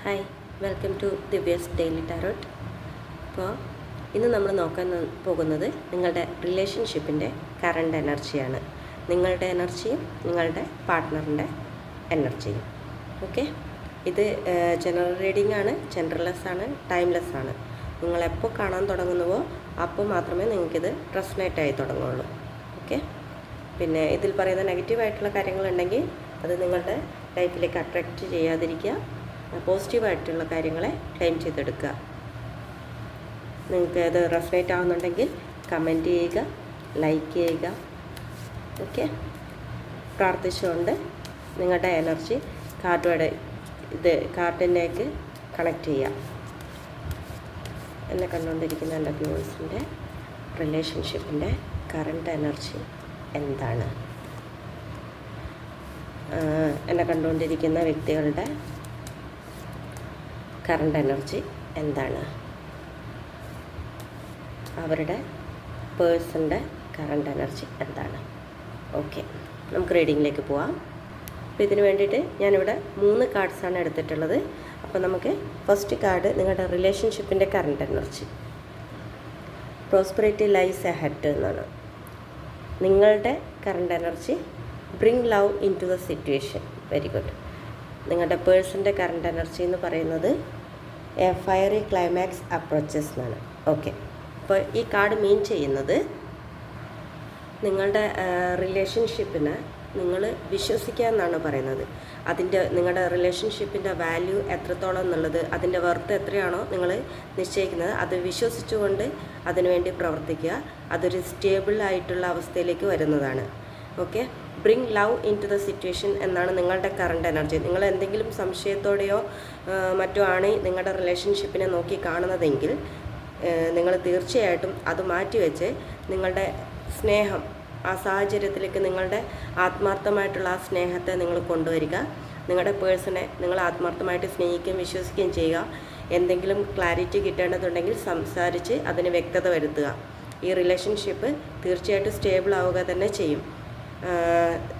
Hi, welcome to Divya's daily tarot. അപ്പോൾ ഇന്ന് നമ്മൾ നോക്കാൻ പോകുന്നത് നിങ്ങളുടെ റിലേഷൻഷിപ്പിൻ്റെ കറണ്ട് എനർജിയാണ്. നിങ്ങളുടെ എനർജിയും നിങ്ങളുടെ പാർട്ട്ണറിൻ്റെ എനർജിയും. ഓക്കെ, ഇത് ജനറൽ റീഡിംഗ് ആണ്, ജനറൽലെസ് ആണ്, ടൈംലെസ് ആണ്. നിങ്ങളെപ്പോൾ കാണാൻ തുടങ്ങുന്നുവോ അപ്പോൾ മാത്രമേ നിങ്ങൾക്കിത് റെസൊനേറ്റ് ആയി തുടങ്ങുള്ളൂ. ഓക്കെ, പിന്നെ ഇതിൽ പറയുന്ന നെഗറ്റീവായിട്ടുള്ള കാര്യങ്ങളുണ്ടെങ്കിൽ അത് നിങ്ങളുടെ ലൈഫിലേക്ക് അട്രാക്റ്റ് ചെയ്യാതിരിക്കുക. പോസിറ്റീവായിട്ടുള്ള കാര്യങ്ങളെ ക്ലെയിം ചെയ്തെടുക്കുക. നിങ്ങൾക്ക് അത് റെസൊനേറ്റ് ആവുന്നുണ്ടെങ്കിൽ കമൻറ്റ് ചെയ്യുക, ലൈക്ക് ചെയ്യുക. ഓക്കെ, പ്രാർത്ഥിച്ചുകൊണ്ട് നിങ്ങളുടെ എനർജി കാർഡിലേക്ക് കണക്ട് ചെയ്യുക. എന്നെ കണ്ടുകൊണ്ടിരിക്കുന്ന എൻ്റെ വ്യൂവേഴ്സിൻ്റെ റിലേഷൻഷിപ്പിൻ്റെ കറണ്ട് എനർജി എന്താണ്? എന്നെ കണ്ടുകൊണ്ടിരിക്കുന്ന വ്യക്തികളുടെ കറണ്ട് എനർജി എന്താണ്? അവരുടെ പേഴ്സൻ്റെ കറണ്ട് എനർജി എന്താണ്? ഓക്കെ, നമുക്ക് റീഡിങ്ങിലേക്ക് പോവാം. അപ്പോൾ ഇതിന് വേണ്ടിയിട്ട് ഞാനിവിടെ 3 കാർഡ്സാണ് എടുത്തിട്ടുള്ളത്. അപ്പോൾ നമുക്ക് ഫസ്റ്റ് കാർഡ് നിങ്ങളുടെ റിലേഷൻഷിപ്പിൻ്റെ current energy. Prosperity lies ahead എന്നാണ്. നിങ്ങളുടെ current energy bring love into the situation. Very good. നിങ്ങളുടെ പേഴ്സൻ്റെ കറണ്ട് എനർജി എന്ന് പറയുന്നത് എ ഫയറി ക്ലൈമാക്സ് അപ്രോച്ചസ് എന്നാണ്. ഓക്കെ, അപ്പോൾ ഈ കാർഡ് മീൻ ചെയ്യുന്നത് നിങ്ങളുടെ റിലേഷൻഷിപ്പിനെ നിങ്ങൾ വിശ്വസിക്കുക എന്നാണ് പറയുന്നത്. നിങ്ങളുടെ റിലേഷൻഷിപ്പിൻ്റെ വാല്യൂ എത്രത്തോളം എന്നുള്ളത്, അതിൻ്റെ വർത്ത് എത്രയാണോ നിങ്ങൾ നിശ്ചയിക്കുന്നത്, അത് വിശ്വസിച്ചുകൊണ്ട് അതിനുവേണ്ടി പ്രവർത്തിക്കുക. അതൊരു സ്റ്റേബിൾ ആയിട്ടുള്ള അവസ്ഥയിലേക്ക് വരുന്നതാണ്. Okay, bring love into the situation എന്നാണ് നിങ്ങളുടെ കറണ്ട് എനർജി. നിങ്ങൾ എന്തെങ്കിലും സംശയത്തോടെയോ മറ്റോ ആണ് നിങ്ങളുടെ റിലേഷൻഷിപ്പിനെ നോക്കി കാണുന്നതെങ്കിൽ നിങ്ങൾ തീർച്ചയായിട്ടും അത് മാറ്റിവെച്ച് നിങ്ങളുടെ സ്നേഹം, ആ സാഹചര്യത്തിലേക്ക് നിങ്ങളുടെ ആത്മാർത്ഥമായിട്ടുള്ള ആ സ്നേഹത്തെ നിങ്ങൾ കൊണ്ടുവരിക. നിങ്ങളുടെ പേഴ്സണെ നിങ്ങൾ ആത്മാർത്ഥമായിട്ട് സ്നേഹിക്കുകയും വിശ്വസിക്കുകയും ചെയ്യുക. എന്തെങ്കിലും ക്ലാരിറ്റി കിട്ടേണ്ടതുണ്ടെങ്കിൽ സംസാരിച്ച് അതിന് വ്യക്തത വരുത്തുക. ഈ റിലേഷൻഷിപ്പ് തീർച്ചയായിട്ടും സ്റ്റേബിൾ ആവുക തന്നെ ചെയ്യും.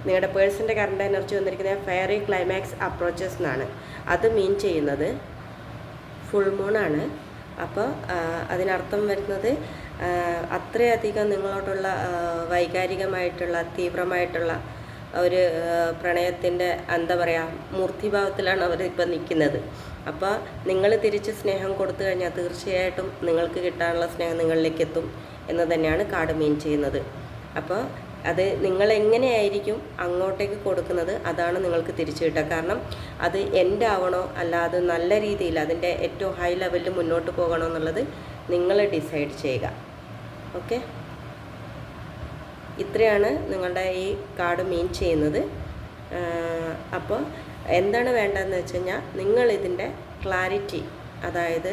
നിങ്ങളുടെ പേഴ്സൻ്റെ കറണ്ട് എനർജി വന്നിരിക്കുന്നത് ഫെയറി ക്ലൈമാക്സ് അപ്രോച്ചസ് എന്നാണ്. അത് മീൻ ചെയ്യുന്നത് ഫുൾ മൂണാണ്. അപ്പോൾ അതിനർത്ഥം വരുന്നത് അത്രയധികം നിങ്ങളോടുള്ള വൈകാരികമായിട്ടുള്ള തീവ്രമായിട്ടുള്ള ഒരു പ്രണയത്തിൻ്റെ എന്താ പറയുക, മൂർത്തിഭാവത്തിലാണ് അവരിപ്പോൾ നിൽക്കുന്നത്. അപ്പോൾ നിങ്ങൾ തിരിച്ച് സ്നേഹം കൊടുത്തു കഴിഞ്ഞാൽ തീർച്ചയായിട്ടും നിങ്ങൾക്ക് കിട്ടാനുള്ള സ്നേഹം നിങ്ങളിലേക്ക് എത്തും എന്ന് തന്നെയാണ് കാർഡ് മീൻ ചെയ്യുന്നത്. അപ്പോൾ അത് നിങ്ങളെങ്ങനെയായിരിക്കും അങ്ങോട്ടേക്ക് കൊടുക്കുന്നത്, അതാണ് നിങ്ങൾക്ക് തിരിച്ചു കിട്ടുക. കാരണം അത് എൻഡ് ആവണോ അല്ല അത് നല്ല രീതിയിൽ അതിൻ്റെ ഏറ്റവും ഹൈ ലെവലിൽ മുന്നോട്ട് പോകണോ എന്നുള്ളത് നിങ്ങൾ ഡിസൈഡ് ചെയ്യുക. ഓക്കെ, ഇത്രയാണ് നിങ്ങളുടെ ഈ കാർഡ് മീൻ ചെയ്യുന്നത്. അപ്പോൾ എന്താണ് വേണ്ടതെന്ന് വെച്ച് കഴിഞ്ഞാൽ നിങ്ങളിതിൻ്റെ ക്ലാരിറ്റി, അതായത്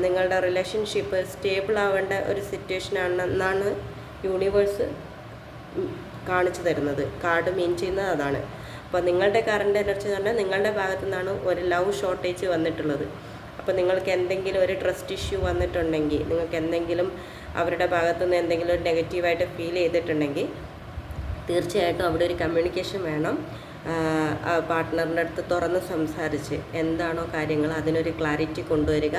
നിങ്ങളുടെ റിലേഷൻഷിപ്പ് സ്റ്റേബിൾ ആവേണ്ട ഒരു സിറ്റുവേഷനാണെന്നാണ് യൂണിവേഴ്സ് കാണിച്ചു തരുന്നത്. കാർഡ് മീൻ ചെയ്യുന്നത് അതാണ്. അപ്പോൾ നിങ്ങളുടെ കറണ്ട് എനർജി എന്ന് പറഞ്ഞാൽ നിങ്ങളുടെ ഭാഗത്തു നിന്നാണ് ഒരു ലവ് ഷോർട്ടേജ് വന്നിട്ടുള്ളത്. അപ്പോൾ നിങ്ങൾക്ക് എന്തെങ്കിലും ഒരു ട്രസ്റ്റ് ഇഷ്യൂ വന്നിട്ടുണ്ടെങ്കിൽ, നിങ്ങൾക്ക് എന്തെങ്കിലും അവരുടെ ഭാഗത്തുനിന്ന് എന്തെങ്കിലും ഒരു നെഗറ്റീവായിട്ട് ഫീൽ ചെയ്തിട്ടുണ്ടെങ്കിൽ തീർച്ചയായിട്ടും അവിടെ ഒരു കമ്മ്യൂണിക്കേഷൻ വേണം. പാർട്ട്ണറിൻ്റെ അടുത്ത് തുറന്ന് സംസാരിച്ച് എന്താണോ കാര്യങ്ങൾ അതിനൊരു ക്ലാരിറ്റി കൊണ്ടുവരിക.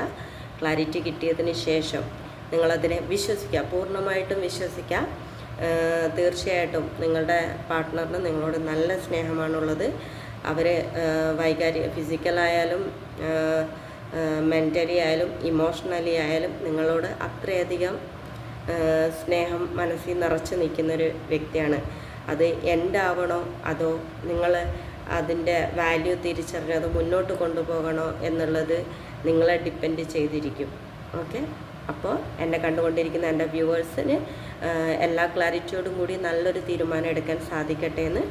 ക്ലാരിറ്റി കിട്ടിയതിന് ശേഷം നിങ്ങളതിനെ വിശ്വസിക്കുക, പൂർണ്ണമായിട്ടും വിശ്വസിക്കുക. തീർച്ചയായിട്ടും നിങ്ങളുടെ പാർട്ട്ണറിന് നിങ്ങളോട് നല്ല സ്നേഹമാണുള്ളത്. അവർ ഫിസിക്കലായാലും മെൻ്റലി ആയാലും ഇമോഷണലി ആയാലും നിങ്ങളോട് അത്രയധികം സ്നേഹം മനസ്സിൽ നിറച്ച് നിൽക്കുന്നൊരു വ്യക്തിയാണ്. അത് എൻഡാവണോ അതോ നിങ്ങൾ അതിൻ്റെ വാല്യൂ തിരിച്ചറിഞ്ഞ് അത് മുന്നോട്ട് കൊണ്ടുപോകണോ എന്നുള്ളത് നിങ്ങളെ ഡിപ്പെൻഡ് ചെയ്തിരിക്കും. ഓക്കെ, അപ്പോൾ എന്നെ കണ്ടുകൊണ്ടിരിക്കുന്ന എൻ്റെ വ്യൂവേഴ്സിന് എല്ലാ ക്ലാരിറ്റിയോടും കൂടി നല്ലൊരു തീരുമാനം എടുക്കാൻ സാധിക്കട്ടെ എന്ന്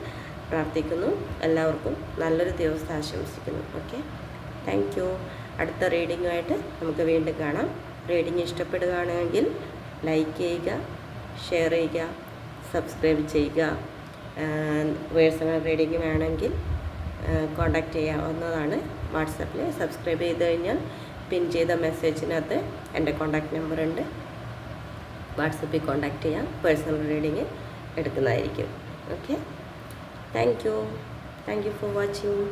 പ്രാർത്ഥിക്കുന്നു. എല്ലാവർക്കും നല്ലൊരു ദിവസം ആശംസിക്കുന്നു. Okay, thank you. അടുത്ത റീഡിങ്ങുമായിട്ട് നമുക്ക് വീണ്ടും കാണാം. റീഡിങ് ഇഷ്ടപ്പെടുകയാണെങ്കിൽ ലൈക്ക് ചെയ്യുക, ഷെയർ ചെയ്യുക, സബ്സ്ക്രൈബ് ചെയ്യുക. പേഴ്സണൽ റീഡിങ് വേണമെങ്കിൽ കോൺടാക്റ്റ് ചെയ്യാവുന്നതാണ്. വാട്സാപ്പിൽ സബ്സ്ക്രൈബ് ചെയ്ത് കഴിഞ്ഞാൽ പിൻ ചെയ്ത മെസ്സേജിനകത്ത് എൻ്റെ കോൺടാക്റ്റ് നമ്പർ ഉണ്ട്. വാട്സപ്പിൽ കോൺടാക്റ്റ് ചെയ്യാം. പേഴ്സണൽ റീഡിങ് എടുക്കുന്നതായിരിക്കും. Okay, thank you for watching.